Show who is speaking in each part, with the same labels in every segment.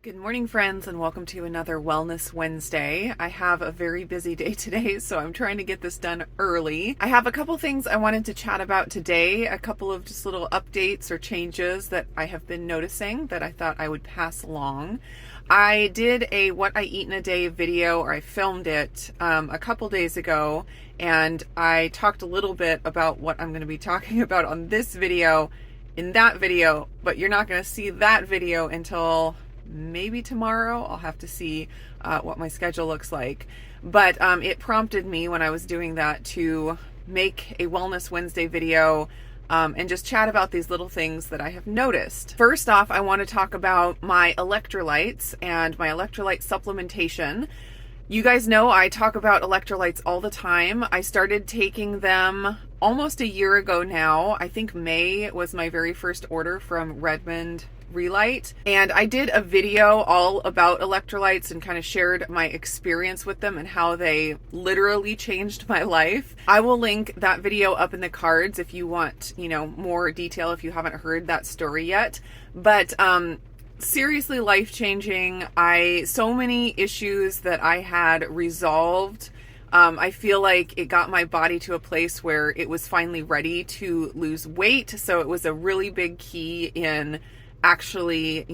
Speaker 1: Good morning, friends, and welcome to another Wellness Wednesday. I have a very busy day today, so I'm trying to get this done early. I have a couple things I wanted to chat about today, a couple of just little updates or changes that I have been noticing that I thought I would pass along. I did a what I eat in a day video, or I filmed it a couple days ago, and I talked a little bit about what I'm going to be talking about on this video in that video, but you're not going to see that video until maybe tomorrow. I'll have to see what my schedule looks like. But it prompted me when I was doing that to make a Wellness Wednesday video and just chat about these little things that I have noticed. First off, I want to talk about my electrolytes and my electrolyte supplementation. You guys know I talk about electrolytes all the time. I started taking them almost a year ago now. I think May was my very first order from Redmond Relight, and I did a video all about electrolytes and kind of shared my experience with them and how they literally changed my life. I will link that video up in the cards if you want, more detail if you haven't heard that story yet. But seriously life-changing. So many issues that I had resolved. I feel like it got my body to a place where it was finally ready to lose weight. So it was a really big key in actually,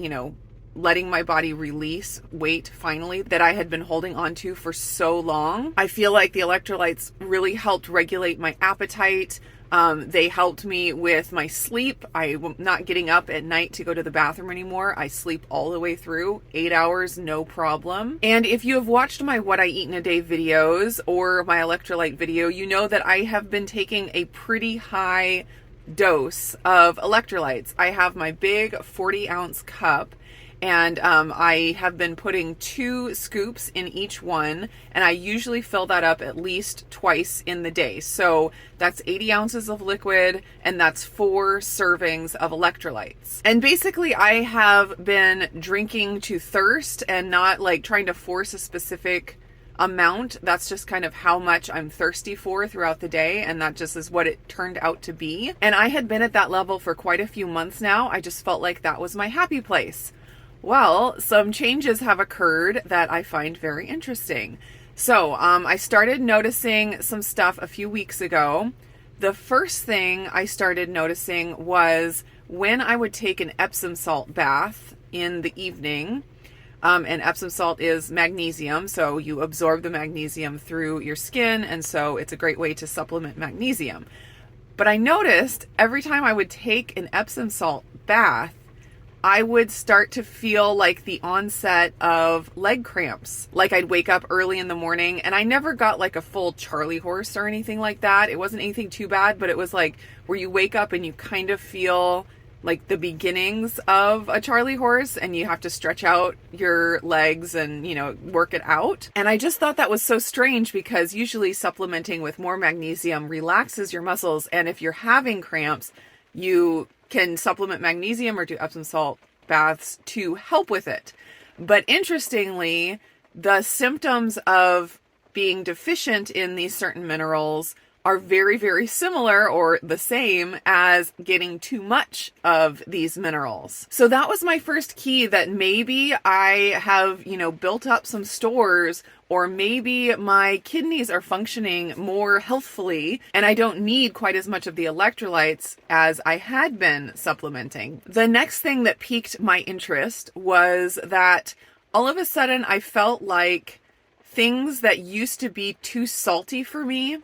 Speaker 1: letting my body release weight finally that I had been holding on to for so long. I feel like the electrolytes really helped regulate my appetite. They helped me with my sleep. I'm not getting up at night to go to the bathroom anymore. I sleep all the way through, 8 hours, no problem. And if you have watched my What I Eat in a Day videos or my electrolyte video, you know that I have been taking a pretty high dose of electrolytes. I have my big 40-ounce cup, and I have been putting 2 scoops in each one, and I usually fill that up at least twice in the day. So that's 80 ounces of liquid, and that's 4 servings of electrolytes. And basically I have been drinking to thirst and not like trying to force a specific amount. That's just kind of how much I'm thirsty for throughout the day, and that just is what it turned out to be. And I had been at that level for quite a few months now. I just felt like that was my happy place. Well, some changes have occurred that I find very interesting. So I started noticing some stuff a few weeks ago. The first thing I started noticing was when I would take an Epsom salt bath in the evening. And Epsom salt is magnesium, so you absorb the magnesium through your skin, and so it's a great way to supplement magnesium. But I noticed every time I would take an Epsom salt bath, I would start to feel like the onset of leg cramps. Like I'd wake up early in the morning, and I never got like a full Charlie horse or anything like that. It wasn't anything too bad, but it was like where you wake up and you kind of feel like the beginnings of a Charlie horse, and you have to stretch out your legs and, work it out. And I just thought that was so strange, because usually supplementing with more magnesium relaxes your muscles. And if you're having cramps, you can supplement magnesium or do Epsom salt baths to help with it. But interestingly, the symptoms of being deficient in these certain minerals are very, very similar or the same as getting too much of these minerals. So that was my first key, that maybe I have, built up some stores, or maybe my kidneys are functioning more healthfully and I don't need quite as much of the electrolytes as I had been supplementing. The next thing that piqued my interest was that all of a sudden I felt like things that used to be too salty for me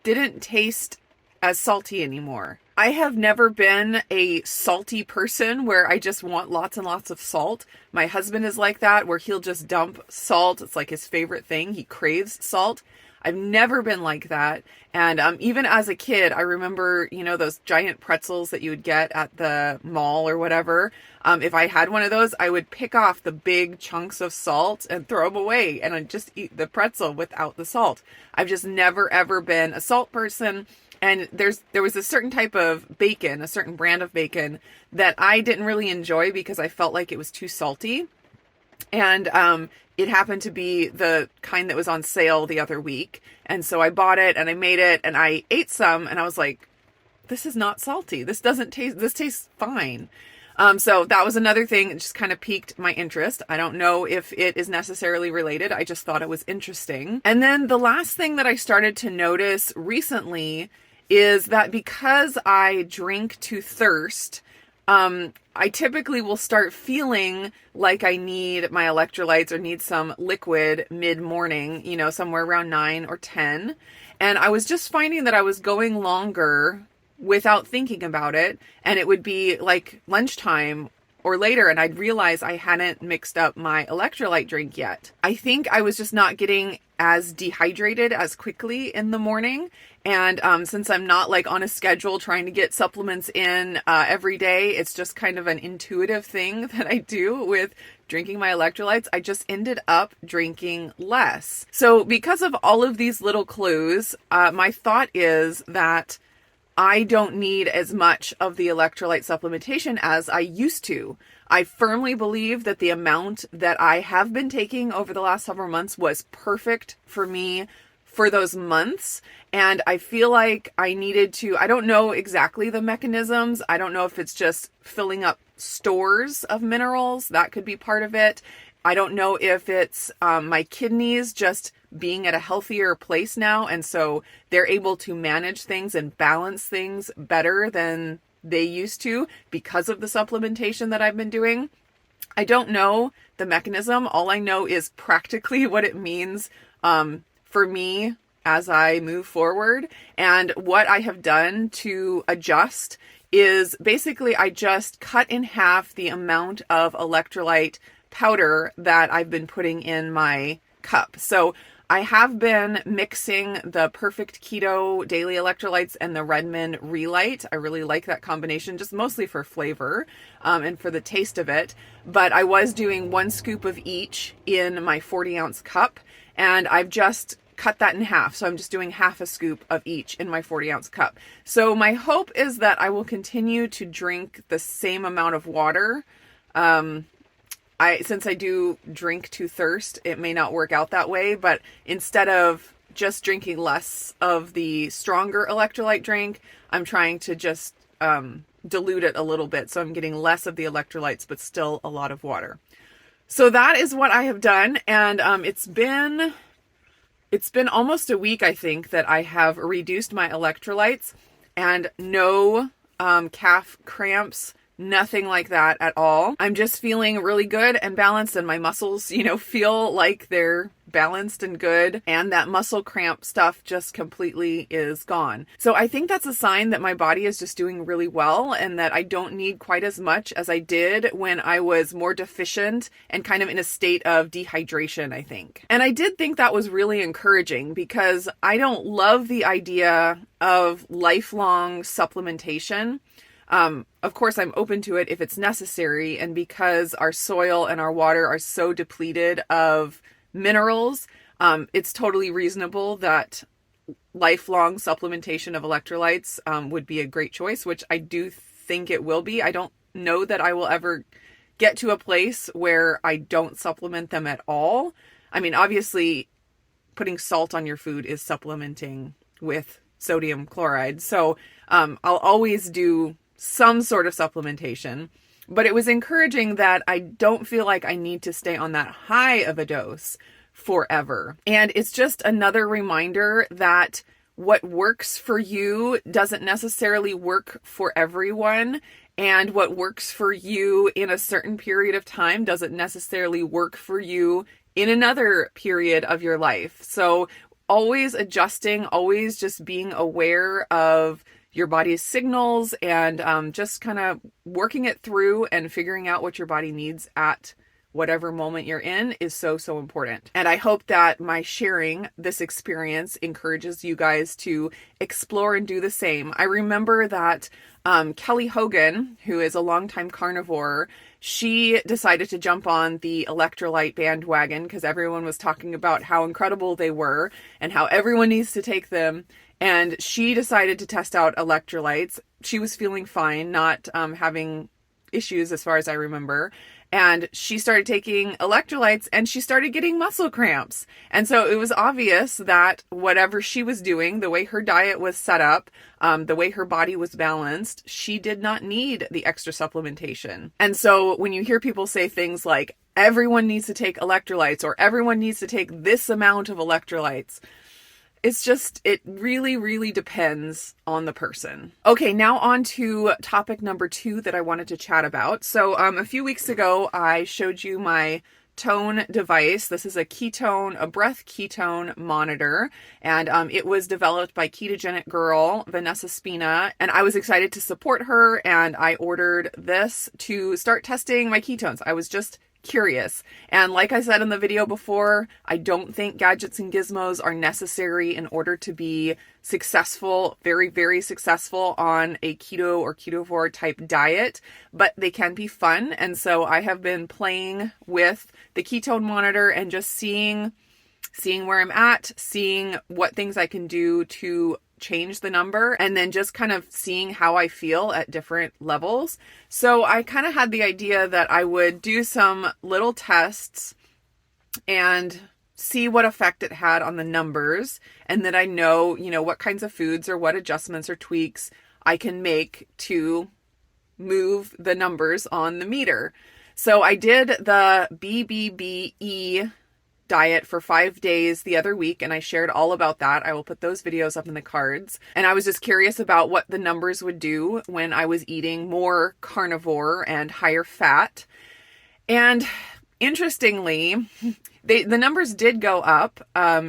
Speaker 1: didn't taste as salty anymore. I have never been a salty person where I just want lots and lots of salt. My husband is like that, where he'll just dump salt. It's like his favorite thing. He craves salt. I've never been like that. And even as a kid, I remember, those giant pretzels that you would get at the mall or whatever. If I had one of those, I would pick off the big chunks of salt and throw them away, and I'd just eat the pretzel without the salt. I've just never, ever been a salt person. And there was a certain type of bacon, a certain brand of bacon that I didn't really enjoy because I felt like it was too salty. And it happened to be the kind that was on sale the other week. And so I bought it and I made it and I ate some, and I was like, this is not salty. This tastes fine. So that was another thing that just kind of piqued my interest. I don't know if it is necessarily related. I just thought it was interesting. And then the last thing that I started to notice recently is that because I drink to thirst, I typically will start feeling like I need my electrolytes or need some liquid mid-morning, somewhere around 9 or 10. And I was just finding that I was going longer without thinking about it. And it would be like lunchtime or later, and I'd realize I hadn't mixed up my electrolyte drink yet. I think I was just not getting as dehydrated as quickly in the morning. And since I'm not like on a schedule trying to get supplements in every day, it's just kind of an intuitive thing that I do with drinking my electrolytes. I just ended up drinking less. So because of all of these little clues, my thought is that I don't need as much of the electrolyte supplementation as I used to. I firmly believe that the amount that I have been taking over the last several months was perfect for me for those months. And I feel like I needed to, I don't know exactly the mechanisms. I don't know if it's just filling up stores of minerals. That could be part of it. I don't know if it's my kidneys just being at a healthier place now. And so they're able to manage things and balance things better than they used to because of the supplementation that I've been doing. I don't know the mechanism. All I know is practically what it means for me as I move forward. And what I have done to adjust is basically I just cut in half the amount of electrolyte powder that I've been putting in my cup. So I have been mixing the Perfect Keto Daily Electrolytes and the Redmond Relight. I really like that combination, just mostly for flavor and for the taste of it. But I was doing 1 scoop of each in my 40-ounce cup, and I've just cut that in half. So I'm just doing half a scoop of each in my 40-ounce cup. So my hope is that I will continue to drink the same amount of water. Since I do drink to thirst, it may not work out that way, but instead of just drinking less of the stronger electrolyte drink, I'm trying to just dilute it a little bit. So I'm getting less of the electrolytes, but still a lot of water. So that is what I have done. And it's been almost a week, I think, that I have reduced my electrolytes, and no calf cramps, nothing like that at all. I'm just feeling really good and balanced, and my muscles, feel like they're balanced and good, and that muscle cramp stuff just completely is gone. So I think that's a sign that my body is just doing really well, and that I don't need quite as much as I did when I was more deficient and kind of in a state of dehydration, I think. And I did think that was really encouraging, because I don't love the idea of lifelong supplementation. Of course, I'm open to it if it's necessary. And because our soil and our water are so depleted of minerals, it's totally reasonable that lifelong supplementation of electrolytes would be a great choice, which I do think it will be. I don't know that I will ever get to a place where I don't supplement them at all. I mean, obviously, putting salt on your food is supplementing with sodium chloride. So I'll always do some sort of supplementation, but it was encouraging that I don't feel like I need to stay on that high of a dose forever. And it's just another reminder that what works for you doesn't necessarily work for everyone. And what works for you in a certain period of time doesn't necessarily work for you in another period of your life. So always adjusting, always just being aware of your body's signals, and just kind of working it through and figuring out what your body needs at whatever moment you're in is so, so important. And I hope that my sharing this experience encourages you guys to explore and do the same. I remember that Kelly Hogan, who is a longtime carnivore, she decided to jump on the electrolyte bandwagon because everyone was talking about how incredible they were and how everyone needs to take them. And she decided to test out electrolytes. She was feeling fine, not having issues as far as I remember. and she started taking electrolytes and she started getting muscle cramps. And so it was obvious that whatever she was doing, the way her diet was set up, the way her body was balanced, she did not need the extra supplementation. And so when you hear people say things like, everyone needs to take electrolytes or everyone needs to take this amount of electrolytes, it's just, it really, really depends on the person. Okay, now on to topic number 2 that I wanted to chat about. So a few weeks ago, I showed you my tone device. This is a breath ketone monitor, and it was developed by ketogenic girl Vanessa Spina, and I was excited to support her, and I ordered this to start testing my ketones. I was just curious. And like I said in the video before, I don't think gadgets and gizmos are necessary in order to be successful, very, very successful on a keto or ketovore type diet, but they can be fun. And so I have been playing with the ketone monitor and just seeing where I'm at, seeing what things I can do to change the number, and then just kind of seeing how I feel at different levels. So I kind of had the idea that I would do some little tests and see what effect it had on the numbers, and that I know, what kinds of foods or what adjustments or tweaks I can make to move the numbers on the meter. So I did the BBBE diet for 5 days the other week, and I shared all about that. I will put those videos up in the cards. And I was just curious about what the numbers would do when I was eating more carnivore and higher fat. And interestingly, the numbers did go up.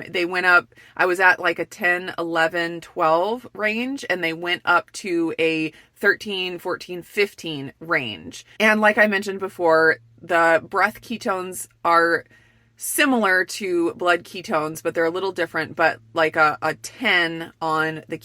Speaker 1: They went up. I was at like a 10, 11, 12 range, and they went up to a 13, 14, 15 range. And like I mentioned before, the breath ketones are similar to blood ketones, but they're a little different. But like a 10 on the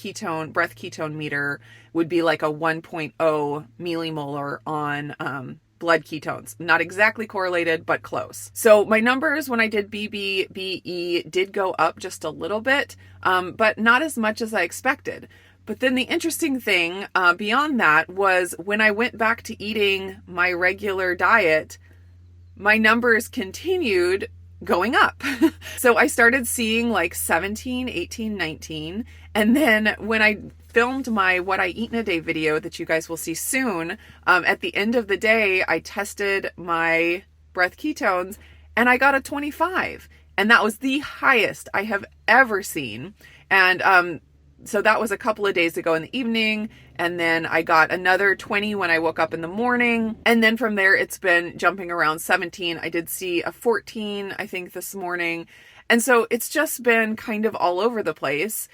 Speaker 1: breath ketone meter would be like a 1.0 millimolar on blood ketones. Not exactly correlated, but close. So my numbers when I did BBBE did go up just a little bit, but not as much as I expected. But then the interesting thing beyond that was when I went back to eating my regular diet, my numbers continued going up. So I started seeing like 17, 18, 19. And then when I filmed my What I Eat in a Day video that you guys will see soon, at the end of the day, I tested my breath ketones and I got a 25. And that was the highest I have ever seen. And so that was a couple of days ago in the evening. And then I got another 20 when I woke up in the morning. And then from there, it's been jumping around 17. I did see a 14, I think, this morning. And so it's just been kind of all over the place.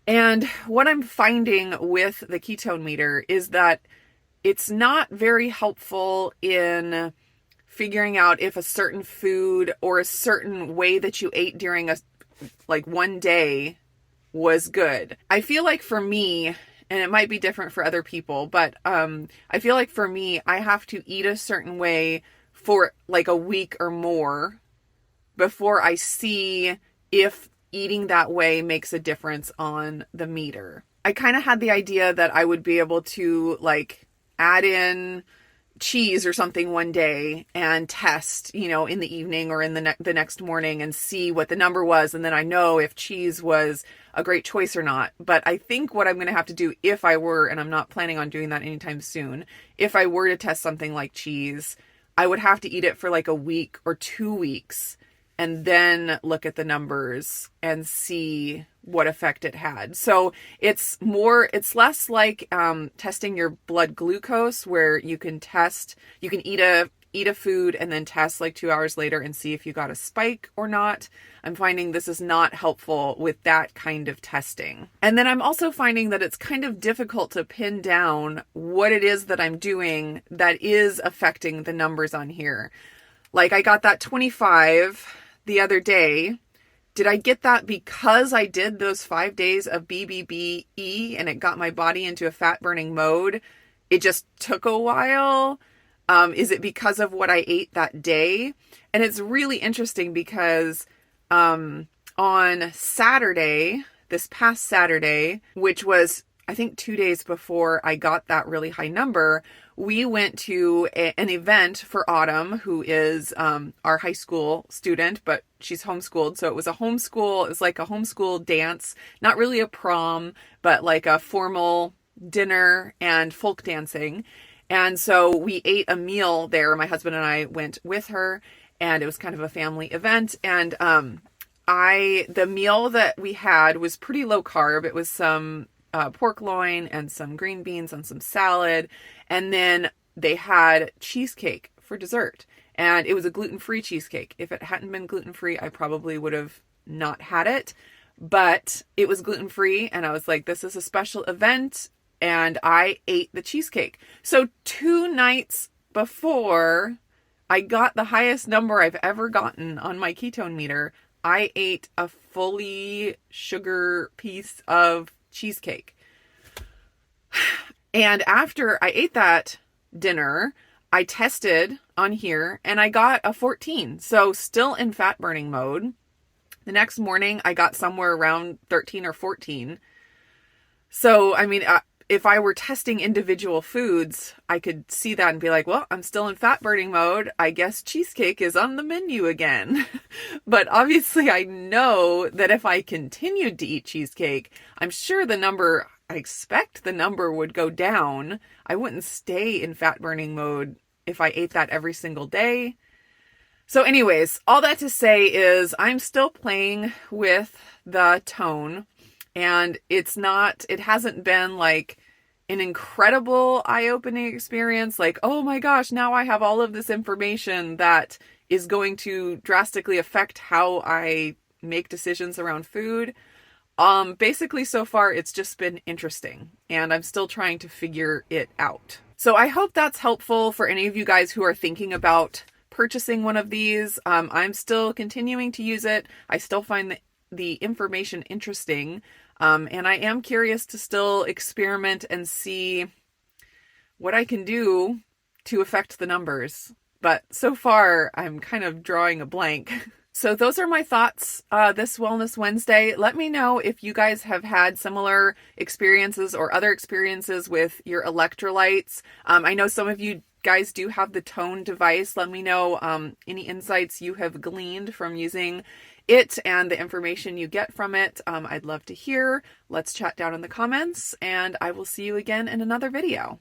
Speaker 1: And what I'm finding with the ketone meter is that it's not very helpful in figuring out if a certain food or a certain way that you ate during one day was good. I feel like for me, and it might be different for other people, but I feel like for me, I have to eat a certain way for like a week or more before I see if eating that way makes a difference on the meter. I kind of had the idea that I would be able to like add in cheese or something one day and test, in the evening or in the next morning and see what the number was. And then I know if cheese was a great choice or not. But I think what I'm going to have to do if I were, and I'm not planning on doing that anytime soon, if I were to test something like cheese, I would have to eat it for like a week or 2 weeks and then look at the numbers and see what effect it had. So it's less like testing your blood glucose, where you can eat a food and then test like 2 hours later and see if you got a spike or not. I'm finding this is not helpful with that kind of testing. And then I'm also finding that it's kind of difficult to pin down what it is that I'm doing that is affecting the numbers on here. Like I got that 25 the other day. Did I get that because I did those 5 days of BBBE and it got my body into a fat burning mode? It just took a while. Is it because of what I ate that day? And it's really interesting because on Saturday, this past Saturday, which was I think 2 days before I got that really high number, we went to an event for Autumn, who is our high school student, but she's homeschooled. So it was a homeschool, it's like a homeschool dance, not really a prom, but like a formal dinner and folk dancing. And so we ate a meal there. My husband and I went with her, and it was kind of a family event. And the meal that we had was pretty low carb. It was some pork loin and some green beans and some salad. And then they had cheesecake for dessert. And it was a gluten-free cheesecake. If it hadn't been gluten-free, I probably would have not had it. But it was gluten-free, and I was like, this is a special event. And I ate the cheesecake. So 2 nights before I got the highest number I've ever gotten on my ketone meter, I ate a fully sugar piece of cheesecake. And after I ate that dinner, I tested on here and I got a 14. So still in fat burning mode. The next morning, I got somewhere around 13 or 14. So, I mean, if I were testing individual foods, I could see that and be like, well, I'm still in fat burning mode. I guess cheesecake is on the menu again. But obviously I know that if I continued to eat cheesecake, I'm sure I expect the number would go down. I wouldn't stay in fat burning mode if I ate that every single day. So anyways, all that to say is I'm still playing with the tone. And it hasn't been like an incredible eye-opening experience. Like, oh my gosh, now I have all of this information that is going to drastically affect how I make decisions around food. Basically so far, it's just been interesting and I'm still trying to figure it out. So I hope that's helpful for any of you guys who are thinking about purchasing one of these. I'm still continuing to use it. I still find the information interesting. And I am curious to still experiment and see what I can do to affect the numbers. But so far, I'm kind of drawing a blank. So those are my thoughts this Wellness Wednesday. Let me know if you guys have had similar experiences or other experiences with your electrolytes. I know some of you guys do have the Tone device. Let me know any insights you have gleaned from using it and the information you get from it. I'd love to hear. Let's chat down in the comments, and I will see you again in another video.